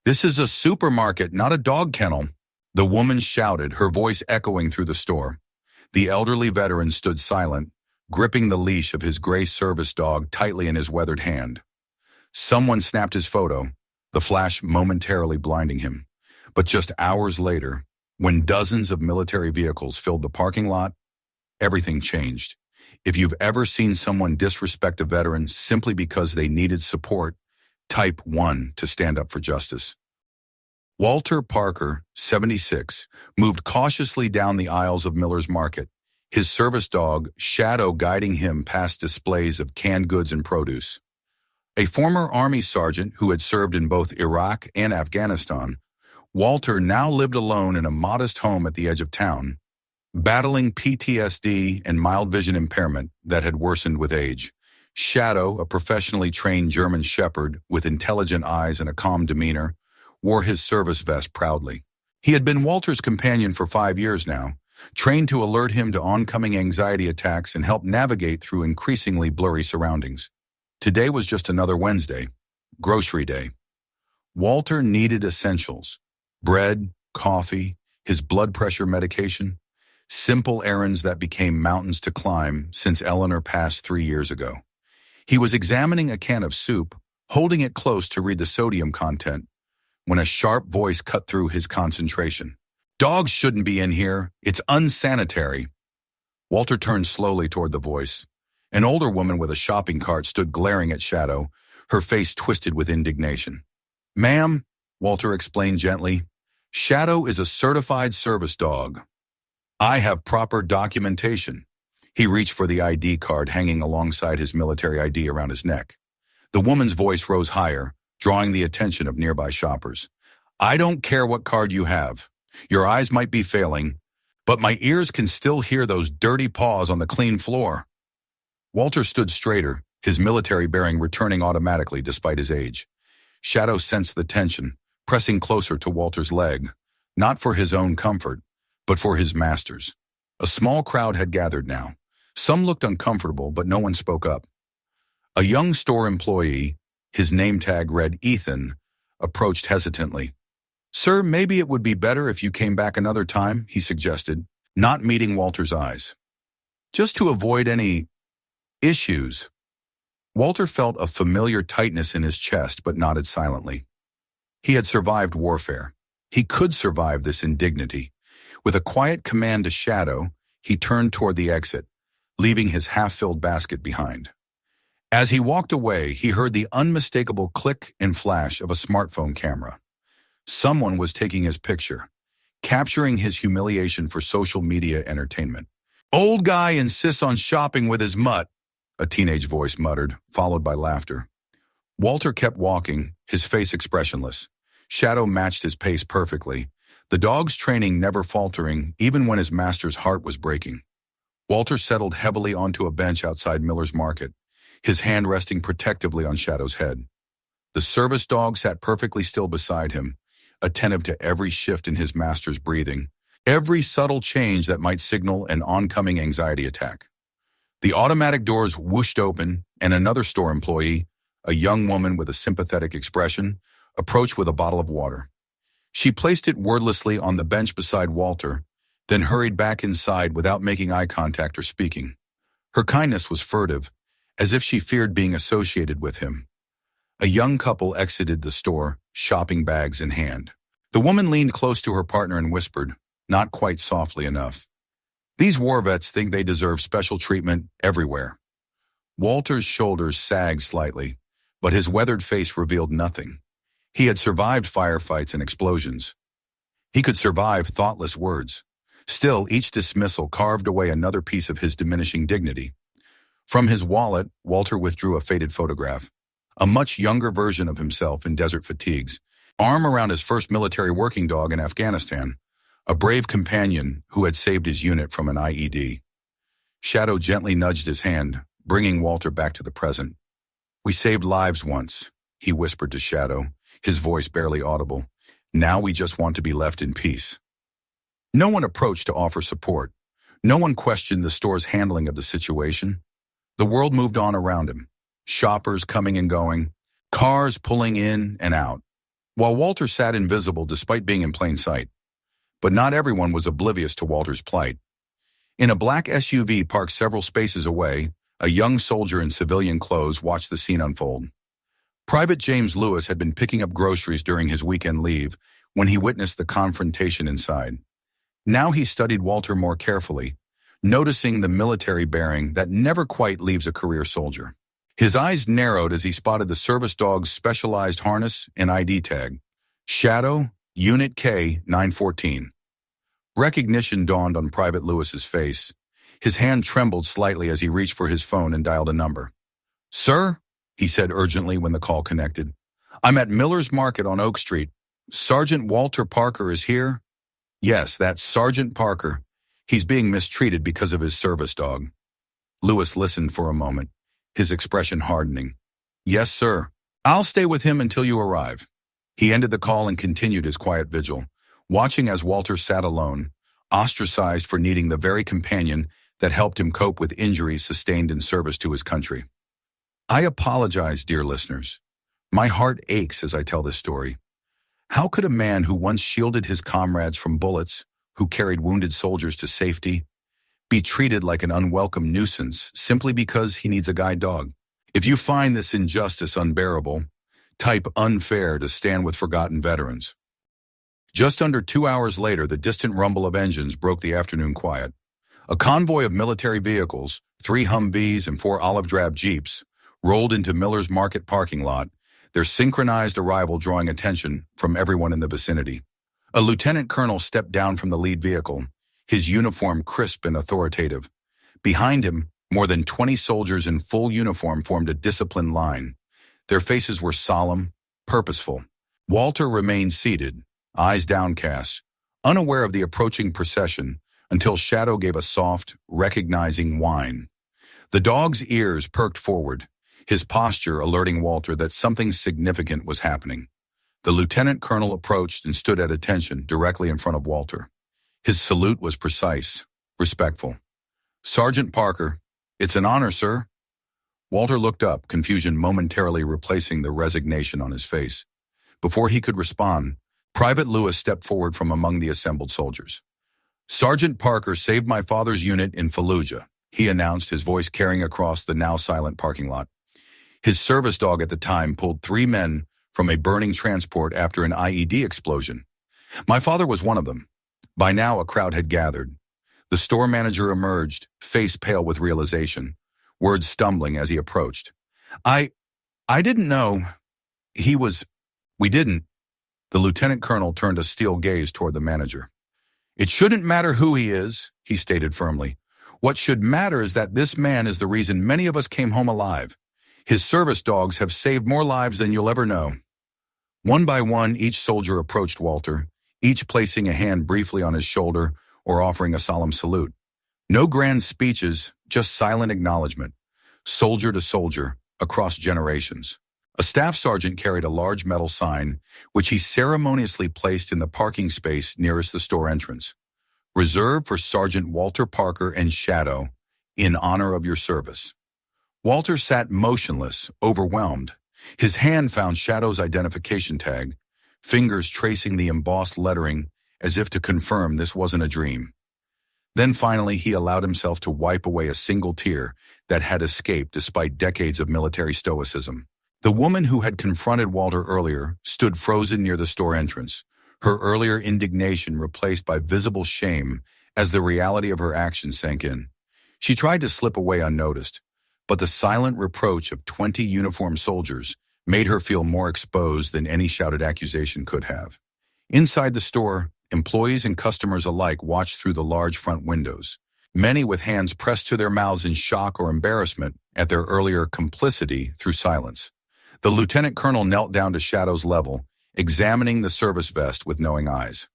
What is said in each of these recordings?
"This is a supermarket, not a dog kennel," the woman shouted, her voice echoing through the store. The elderly veteran stood silent, gripping the leash of his gray service dog tightly in his weathered hand. Someone snapped his photo, the flash momentarily blinding him. But just hours later, when dozens of military vehicles filled the parking lot, everything changed. If you've ever seen someone disrespect a veteran simply because they needed support, type 1 to stand up for justice. Walter Parker, 76, moved cautiously down the aisles of Miller's Market, his service dog, Shadow, guiding him past displays of canned goods and produce. A former Army sergeant who had served in both Iraq and Afghanistan, Walter now lived alone in a modest home at the edge of town, battling PTSD and mild vision impairment that had worsened with age. Shadow, a professionally trained German shepherd with intelligent eyes and a calm demeanor, wore his service vest proudly. He had been Walter's companion for 5 years now, trained to alert him to oncoming anxiety attacks and help navigate through increasingly blurry surroundings. Today was just another Wednesday, grocery day. Walter needed essentials: bread, coffee, his blood pressure medication, simple errands that became mountains to climb since Eleanor passed 3 years ago. He was examining a can of soup, holding it close to read the sodium content, when a sharp voice cut through his concentration. "Dogs shouldn't be in here. It's unsanitary." Walter turned slowly toward the voice. An older woman with a shopping cart stood glaring at Shadow, her face twisted with indignation. "Ma'am," Walter explained gently, "Shadow is a certified service dog. I have proper documentation." He reached for the ID card hanging alongside his military ID around his neck. The woman's voice rose higher, drawing the attention of nearby shoppers. "I don't care what card you have. Your eyes might be failing, but my ears can still hear those dirty paws on the clean floor." Walter stood straighter, his military bearing returning automatically despite his age. Shadow sensed the tension, pressing closer to Walter's leg, not for his own comfort, but for his master's. A small crowd had gathered now. Some looked uncomfortable, but no one spoke up. A young store employee, his name tag read Ethan, approached hesitantly. "Sir, maybe it would be better if you came back another time," he suggested, not meeting Walter's eyes. "Just to avoid any issues." Walter felt a familiar tightness in his chest, but nodded silently. He had survived warfare. He could survive this indignity. With a quiet command to Shadow, he turned toward the exit, leaving his half-filled basket behind. As he walked away, he heard the unmistakable click and flash of a smartphone camera. Someone was taking his picture, capturing his humiliation for social media entertainment. "Old guy insists on shopping with his mutt," a teenage voice muttered, followed by laughter. Walter kept walking, his face expressionless. Shadow matched his pace perfectly, the dog's training never faltering even when his master's heart was breaking. Walter settled heavily onto a bench outside Miller's Market, his hand resting protectively on Shadow's head. The service dog sat perfectly still beside him, attentive to every shift in his master's breathing, every subtle change that might signal an oncoming anxiety attack. The automatic doors whooshed open, and another store employee, a young woman with a sympathetic expression, approached with a bottle of water. She placed it wordlessly on the bench beside Walter, then hurried back inside without making eye contact or speaking. Her kindness was furtive, as if she feared being associated with him. A young couple exited the store, shopping bags in hand. The woman leaned close to her partner and whispered, not quite softly enough, "These war vets think they deserve special treatment everywhere." Walter's shoulders sagged slightly, but his weathered face revealed nothing. He had survived firefights and explosions. He could survive thoughtless words. Still, each dismissal carved away another piece of his diminishing dignity. From his wallet, Walter withdrew a faded photograph, a much younger version of himself in desert fatigues, arm around his first military working dog in Afghanistan, a brave companion who had saved his unit from an IED. Shadow gently nudged his hand, bringing Walter back to the present. "We saved lives once," he whispered to Shadow, his voice barely audible. "Now we just want to be left in peace." No one approached to offer support. No one questioned the store's handling of the situation. The world moved on around him, shoppers coming and going, cars pulling in and out. while Walter sat invisible despite being in plain sight. But not everyone was oblivious to Walter's plight. In a black SUV parked several spaces away, a young soldier in civilian clothes watched the scene unfold. Private James Lewis had been picking up groceries during his weekend leave when he witnessed the confrontation inside. Now he studied Walter more carefully, noticing the military bearing that never quite leaves a career soldier. His eyes narrowed as he spotted the service dog's specialized harness and ID tag. Shadow, Unit K 914. Recognition dawned on Private Lewis's face. His hand trembled slightly as he reached for his phone and dialed a number. "Sir," he said urgently when the call connected. "I'm at Miller's Market on Oak Street. Sergeant Walter Parker is here?" "Yes, that's Sergeant Parker. He's being mistreated because of his service dog." Lewis listened for a moment, his expression hardening. "Yes, sir. I'll stay with him until you arrive." He ended the call and continued his quiet vigil, watching as Walter sat alone, ostracized for needing the very companion that helped him cope with injuries sustained in service to his country. I apologize, dear listeners. My heart aches as I tell this story. How could a man who once shielded his comrades from bullets, who carried wounded soldiers to safety, be treated like an unwelcome nuisance simply because he needs a guide dog? If you find this injustice unbearable, type unfair to stand with forgotten veterans. Just under 2 hours later, the distant rumble of engines broke the afternoon quiet. A convoy of military vehicles, 3 Humvees and 4 olive drab Jeeps, rolled into Miller's Market parking lot, their synchronized arrival drawing attention from everyone in the vicinity. A lieutenant colonel stepped down from the lead vehicle, his uniform crisp and authoritative. Behind him, more than 20 soldiers in full uniform formed a disciplined line. Their faces were solemn, purposeful. Walter remained seated, eyes downcast, unaware of the approaching procession, until Shadow gave a soft, recognizing whine. The dog's ears perked forward, his posture alerting Walter that something significant was happening. The lieutenant colonel approached and stood at attention directly in front of Walter. His salute was precise, respectful. "Sergeant Parker, it's an honor, sir." Walter looked up, confusion momentarily replacing the resignation on his face. Before he could respond, Private Lewis stepped forward from among the assembled soldiers. "Sergeant Parker saved my father's unit in Fallujah," he announced, his voice carrying across the now silent parking lot. His service dog at the time pulled 3 men from a burning transport after an IED explosion. My father was one of them. By now, a crowd had gathered. The store manager emerged, face pale with realization, words stumbling as he approached. I didn't know. We didn't." The lieutenant colonel turned a steel gaze toward the manager. "It shouldn't matter who he is," he stated firmly. "What should matter is that this man is the reason many of us came home alive. His service dogs have saved more lives than you'll ever know." One by one, each soldier approached Walter, each placing a hand briefly on his shoulder or offering a solemn salute. No grand speeches, just silent acknowledgement, soldier to soldier, across generations. A staff sergeant carried a large metal sign, which he ceremoniously placed in the parking space nearest the store entrance. "Reserved for Sergeant Walter Parker and Shadow, in honor of your service." Walter sat motionless, overwhelmed. His hand found Shadow's identification tag, fingers tracing the embossed lettering as if to confirm this wasn't a dream. Then finally he allowed himself to wipe away a single tear that had escaped despite decades of military stoicism. The woman who had confronted Walter earlier stood frozen near the store entrance, her earlier indignation replaced by visible shame as the reality of her actions sank in. She tried to slip away unnoticed, but the silent reproach of 20 uniformed soldiers made her feel more exposed than any shouted accusation could have. Inside the store, employees and customers alike watched through the large front windows, many with hands pressed to their mouths in shock or embarrassment at their earlier complicity through silence. The lieutenant colonel knelt down to Shadow's level, examining the service vest with knowing eyes.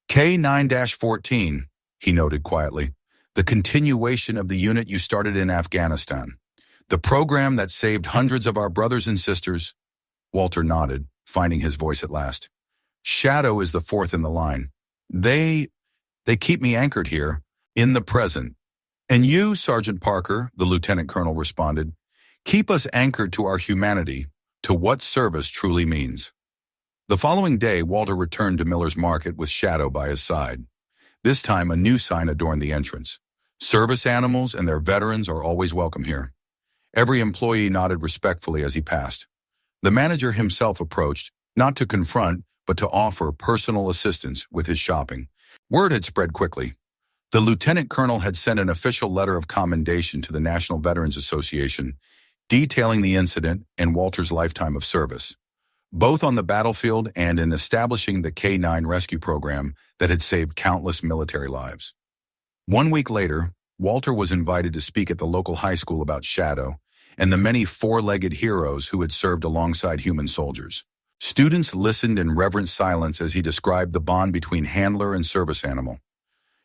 "K9-14, he noted quietly. "The continuation of the unit you started in Afghanistan. The program that saved hundreds of our brothers and sisters." Walter nodded, finding his voice at last. "Shadow is the 4th in the line. They keep me anchored here, in the present." "And you, Sergeant Parker," the lieutenant colonel responded, "keep us anchored to our humanity, to what service truly means." The following day, Walter returned to Miller's Market with Shadow by his side. This time, a new sign adorned the entrance. Service animals and their veterans are always welcome here. Every employee nodded respectfully as he passed. The manager himself approached, not to confront, but to offer personal assistance with his shopping. Word had spread quickly. The lieutenant colonel had sent an official letter of commendation to the National Veterans Association, detailing the incident and Walter's lifetime of service, both on the battlefield and in establishing the K-9 rescue program that had saved countless military lives. 1 week later, Walter was invited to speak at the local high school about Shadow and the many four-legged heroes who had served alongside human soldiers. Students listened in reverent silence as he described the bond between handler and service animal,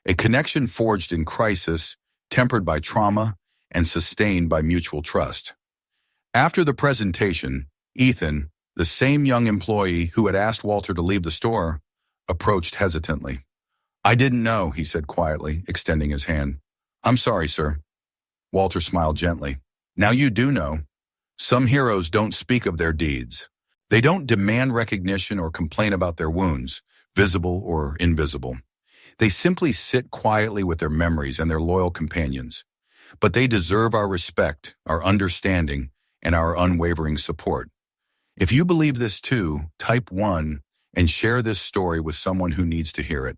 a connection forged in crisis, tempered by trauma, and sustained by mutual trust. After the presentation, Ethan, the same young employee who had asked Walter to leave the store, approached hesitantly. "I didn't know," he said quietly, extending his hand. "I'm sorry, sir." Walter smiled gently. "Now you do know. Some heroes don't speak of their deeds. They don't demand recognition or complain about their wounds, visible or invisible. They simply sit quietly with their memories and their loyal companions. But they deserve our respect, our understanding, and our unwavering support. If you believe this too, type 1 and share this story with someone who needs to hear it.